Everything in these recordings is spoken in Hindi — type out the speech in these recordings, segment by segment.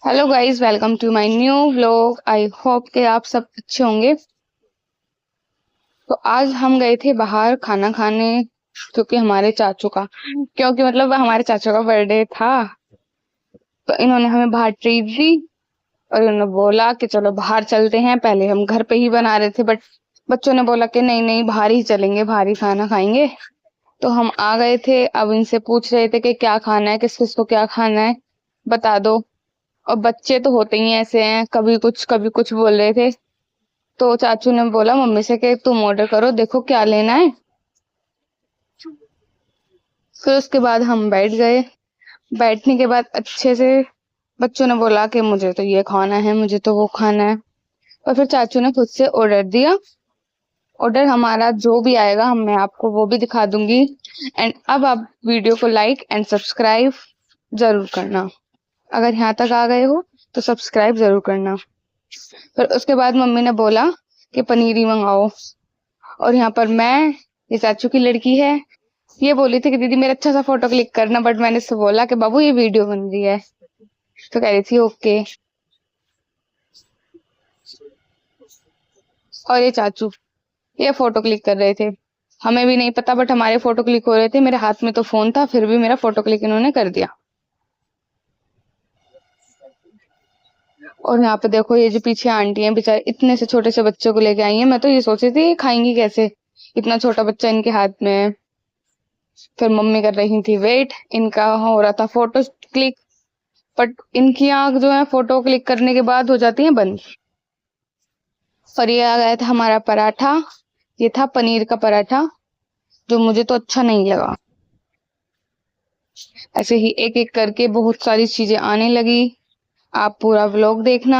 Hello guys, welcome to my new vlog. I hope कि आप सब अच्छे होंगे। तो आज हम गए थे बाहर खाना खाने, क्योंकि हमारे चाचू का बर्थडे था। तो इन्होंने हमें बाहर ट्रीट दी और इन्होंने बोला कि चलो बाहर चलते हैं। पहले हम घर पे ही बना रहे थे, बट बच्चों ने बोला कि नहीं नहीं, बाहर ही चलेंगे, बाहर ही खाना खाएंगे। तो हम आ गए थे। अब इनसे पूछ रहे थे कि क्या खाना है, किस किस को क्या खाना है, बता दो। और बच्चे तो होते ही ऐसे हैं, कभी कुछ बोल रहे थे। तो चाचू ने बोला मम्मी से कि तुम ऑर्डर करो, देखो क्या लेना है। फिर उसके बाद हम बैठ गए। बैठने के बाद अच्छे से बच्चों ने बोला कि मुझे तो ये खाना है, मुझे तो वो खाना है। और फिर चाचू ने खुद से ऑर्डर दिया। ऑर्डर हमारा जो भी आएगा हम मैं आपको वो भी दिखा दूंगी। एंड अब आप वीडियो को लाइक एंड सब्सक्राइब जरूर करना। अगर यहाँ तक आ गए हो तो सब्सक्राइब जरूर करना। फिर उसके बाद मम्मी ने बोला कि पनीरी मंगाओ। और यहाँ पर मैं, ये चाचू की लड़की है, ये बोली थी कि दीदी मेरा अच्छा सा फोटो क्लिक करना, बट मैंने इससे बोला कि बाबू ये वीडियो बन रही है। तो कह रही थी ओके। और ये चाचू, ये फोटो क्लिक कर रहे थे। हमें भी नहीं पता, बट हमारे फोटो क्लिक हो रहे थे। मेरे हाथ में तो फोन था, फिर भी मेरा फोटो क्लिक इन्होंने कर दिया। और यहाँ पे देखो, ये जो पीछे आंटी है, बेचारे इतने से छोटे से बच्चे को लेके आई है। मैं तो ये सोच रही थी ये खाएंगी कैसे, इतना छोटा बच्चा इनके हाथ में है। फिर मम्मी कर रही थी वेट, इनका हो रहा था फोटो क्लिक। बट इनकी आंख जो है फोटो क्लिक करने के बाद हो जाती है बंद। और ये आ गया था हमारा पराठा। ये था पनीर का पराठा, जो मुझे तो अच्छा नहीं लगा। ऐसे ही एक एक करके बहुत सारी चीजें आने लगी। आप पूरा व्लॉग देखना,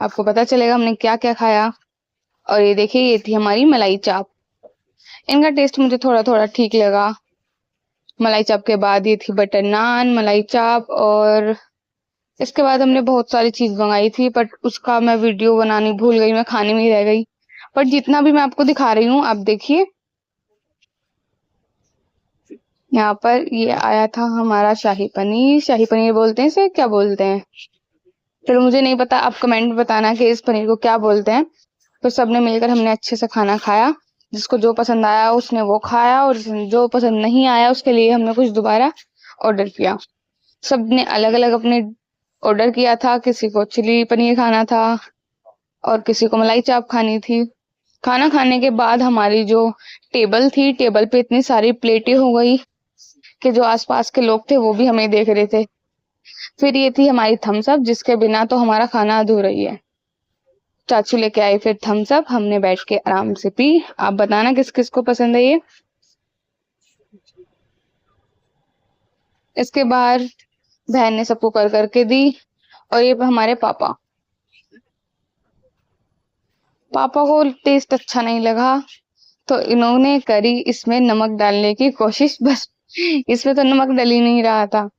आपको पता चलेगा हमने क्या क्या खाया। और ये देखिए, ये थी हमारी मलाई चाप। इनका टेस्ट मुझे थोड़ा थोड़ा ठीक लगा। मलाई चाप के बाद ये थी बटर नान, मलाई चाप। और इसके बाद हमने बहुत सारी चीज मंगाई थी, बट उसका मैं वीडियो बनानी भूल गई, मैं खाने में ही रह गई। बट जितना भी मैं आपको दिखा रही हूँ, आप देखिए। यहाँ पर ये आया था हमारा शाही पनीर। शाही पनीर बोलते हैं इसे, क्या बोलते हैं? चलो मुझे नहीं पता, आप कमेंट में बताना कि इस पनीर को क्या बोलते हैं। तो सबने मिलकर हमने अच्छे से खाना खाया। जिसको जो पसंद आया उसने वो खाया, और जो पसंद नहीं आया उसके लिए हमने कुछ दोबारा ऑर्डर किया। सबने अलग अलग अपने ऑर्डर किया था। किसी को चिली पनीर खाना था और किसी को मलाई चाप खानी थी। खाना खाने के बाद हमारी जो टेबल थी, टेबल पे इतनी सारी प्लेटें हो गई कि जो आसपास के लोग थे वो भी हमें देख रहे थे। फिर ये थी हमारी थम्स अप, जिसके बिना तो हमारा खाना अधूरा ही है। चाचू लेके आए फिर थम्स अप, हमने बैठ के आराम से पी। आप बताना किस किस को पसंद है ये। इसके बाद बहन ने सबको कर करके दी। और ये हमारे पापा, पापा को टेस्ट अच्छा नहीं लगा, तो इन्होंने करी इसमें नमक डालने की कोशिश, बस इसमें तो नमक डल ही नहीं रहा था।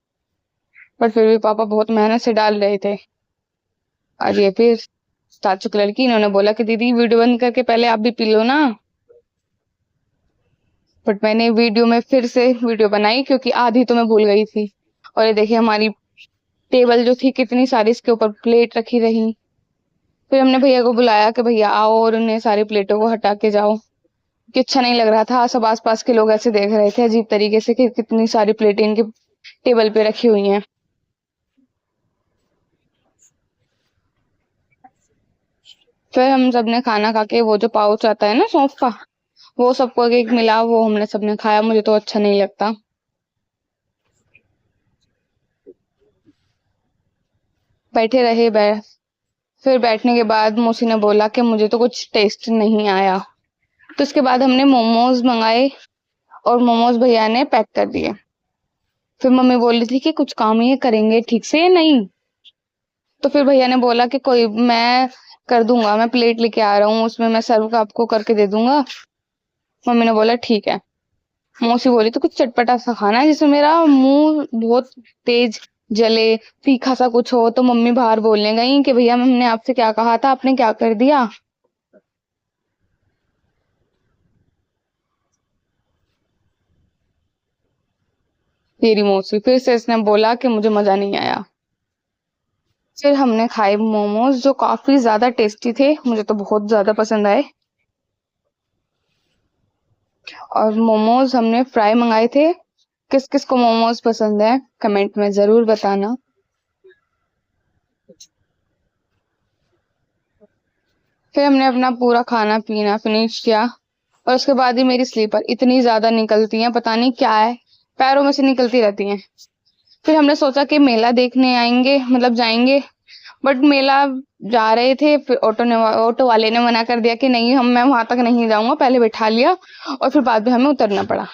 पर फिर भी पापा बहुत मेहनत से डाल रहे थे। और ये फिर चाचू की लड़की, इन्होंने बोला कि दीदी वीडियो बंद करके पहले आप भी पी लो ना। बट मैंने वीडियो में फिर से वीडियो बनाई, क्योंकि आधी तो मैं भूल गई थी। और ये देखिए हमारी टेबल जो थी, कितनी सारी इसके ऊपर प्लेट रखी रही। फिर हमने भैया को बुलाया कि भैया आओ और उन्हें सारी प्लेटों को हटा के जाओ, कि अच्छा नहीं लग रहा था। सब आसपास के लोग ऐसे देख रहे थे अजीब तरीके से कि कितनी सारी प्लेटें इनके टेबल पे रखी हुई हैं। फिर हम सबने खाना खा के, वो जो पाउच आता है ना सौंफ का, वो सबको एक एक मिला, वो हमने सबने खाया। मुझे तो अच्छा नहीं लगता। बैठे रहे फिर बैठने के बाद मौसी ने बोला कि मुझे तो कुछ टेस्ट नहीं आया। तो उसके बाद हमने मोमोज मंगाए, और मोमोज भैया ने पैक कर दिए। फिर मम्मी बोल रही थी कि कुछ काम ये करेंगे ठीक से या नहीं। तो फिर भैया ने बोला कि कोई, मैं कर दूंगा, मैं प्लेट लेके आ रहा हूँ, उसमें मैं सर्व आपको करके दे दूंगा। मम्मी ने बोला ठीक है। मौसी बोली तो कुछ चटपटा सा खाना है जिसमें मेरा मुंह बहुत तेज जले, तीखा सा कुछ हो। तो मम्मी बाहर बोलने गई कि भैया हमने आपसे क्या कहा था, आपने क्या कर दिया। तेरी मौसी, फिर से इसने बोला कि मुझे मजा नहीं आया। फिर हमने खाए मोमोज जो काफी ज्यादा टेस्टी थे, मुझे तो बहुत ज्यादा पसंद आए। और मोमोज हमने फ्राई मंगाए थे। किस किस को मोमोज पसंद है कमेंट में जरूर बताना। फिर हमने अपना पूरा खाना पीना फिनिश किया और उसके बाद ही मेरी स्लीपर इतनी ज्यादा निकलती हैं, पता नहीं क्या है, पैरों में से निकलती रहती हैं। फिर हमने सोचा कि मेला देखने आएंगे, मतलब जाएंगे, बट मेला जा रहे थे, फिर ऑटो वाले ने मना कर दिया कि नहीं, मैं वहां तक नहीं जाऊंगा, पहले बैठा लिया और फिर बाद में हमें उतरना पड़ा।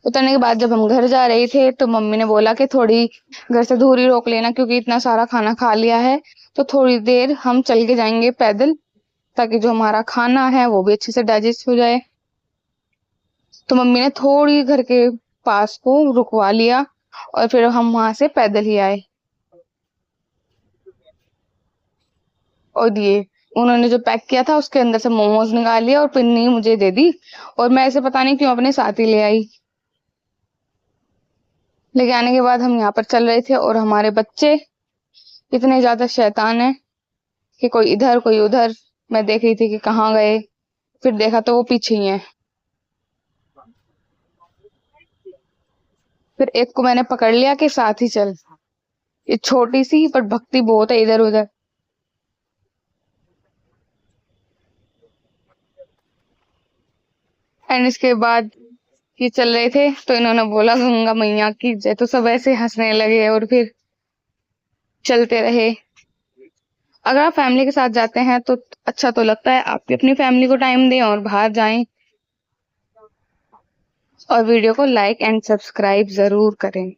उतरने के बाद जब हम घर जा रहे थे तो मम्मी ने बोला कि थोड़ी घर से दूर ही रोक लेना, क्योंकि इतना सारा खाना खा लिया है, तो थोड़ी देर हम चल के जाएंगे पैदल, ताकि जो हमारा खाना है वो भी अच्छे से डाइजेस्ट हो जाए। तो मम्मी ने थोड़ी घर के पास को रुकवा लिया और फिर हम वहां से पैदल ही आए। और ये उन्होंने जो पैक किया था उसके अंदर से मोमोज निकाल लिया और पिन्नी मुझे दे दी, और मैं ऐसे पता नहीं क्यों अपने साथ ही ले आई। लेके आने के बाद हम यहाँ पर चल रहे थे और हमारे बच्चे इतने ज्यादा शैतान हैं कि कोई इधर कोई उधर। मैं देख रही थी कि कहाँ गए, फिर देखा तो वो पीछे ही है। फिर एक को मैंने पकड़ लिया कि साथ ही चल, ये छोटी सी पर भक्ति बहुत है इधर उधर। एंड इसके बाद ये चल रहे थे तो इन्होंने बोला गंगा मैया की जय, तो सब ऐसे हंसने लगे और फिर चलते रहे। अगर आप फैमिली के साथ जाते हैं तो अच्छा तो लगता है, आप भी अपनी फैमिली को टाइम दें और बाहर जाएं। और वीडियो को लाइक एंड सब्सक्राइब जरूर करें।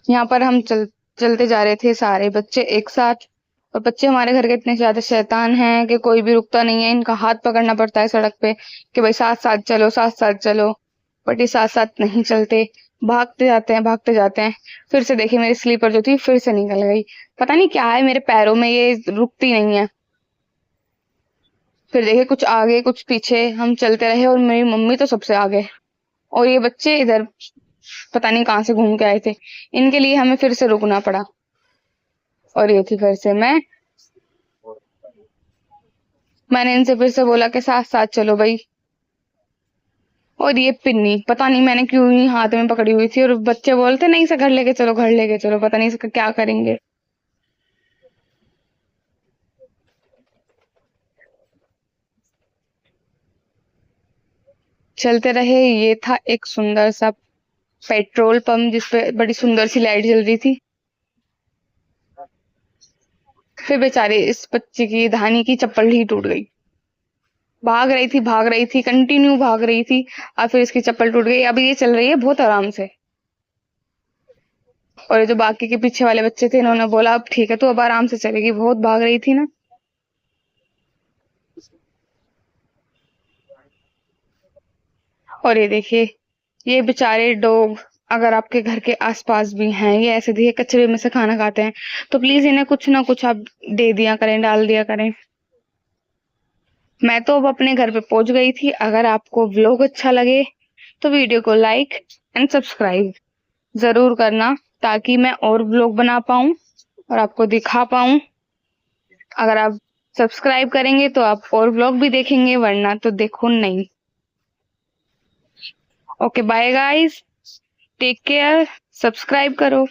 यहाँ पर हम चलते जा रहे थे सारे बच्चे एक साथ, और बच्चे हमारे घर के इतने ज्यादा शैतान हैं कि कोई भी रुकता नहीं है, इनका हाथ पकड़ना पड़ता है सड़क पे कि भाई साथ साथ चलो साथ साथ चलो, बट ये साथ साथ नहीं चलते, भागते जाते हैं भागते जाते हैं। फिर से देखिए मेरी स्लीपर जो थी फिर से निकल गई, पता नहीं क्या है मेरे पैरों में, ये रुकती नहीं है। फिर देखिए कुछ आगे कुछ पीछे हम चलते रहे और मेरी मम्मी तो सबसे आगे, और ये बच्चे इधर पता नहीं कहाँ से घूम के आए थे, इनके लिए हमें फिर से रुकना पड़ा। और ये थी फिर से मैंने इनसे फिर से बोला कि साथ साथ चलो भाई। और ये पिन्नी पता नहीं मैंने क्यों ही हाथ में पकड़ी हुई थी, और बच्चे बोलते नहीं से घर लेके चलो घर लेके चलो, पता नहीं इसका क्या करेंगे। चलते रहे। ये था एक सुंदर सा पेट्रोल पंप जिसपे बड़ी सुंदर सी लाइट जल रही थी। फिर बेचारे इस बच्चे की धानी की चप्पल ही टूट गई, भाग रही थी कंटिन्यू भाग रही थी, और फिर इसकी चप्पल टूट गई। अभी ये चल रही है बहुत आराम से। और ये जो बाकी के पीछे वाले बच्चे थे इन्होंने बोला अब ठीक है, तो अब आराम से चलेगी, बहुत भाग रही थी ना। और ये देखिए ये बेचारे डॉग, अगर आपके घर के आसपास भी हैं, ये ऐसे देखिए कचरे में से खाना खाते हैं, तो प्लीज इन्हें कुछ ना कुछ आप दे दिया करें, डाल दिया करें। मैं तो अब अपने घर पे पहुंच गई थी। अगर आपको व्लॉग अच्छा लगे तो वीडियो को लाइक एंड सब्सक्राइब जरूर करना, ताकि मैं और व्लॉग बना पाऊं और आपको दिखा पाऊं। अगर आप सब्सक्राइब करेंगे तो आप और व्लॉग भी देखेंगे, वरना तो देखो नहीं। Okay bye guys, take care, subscribe करो।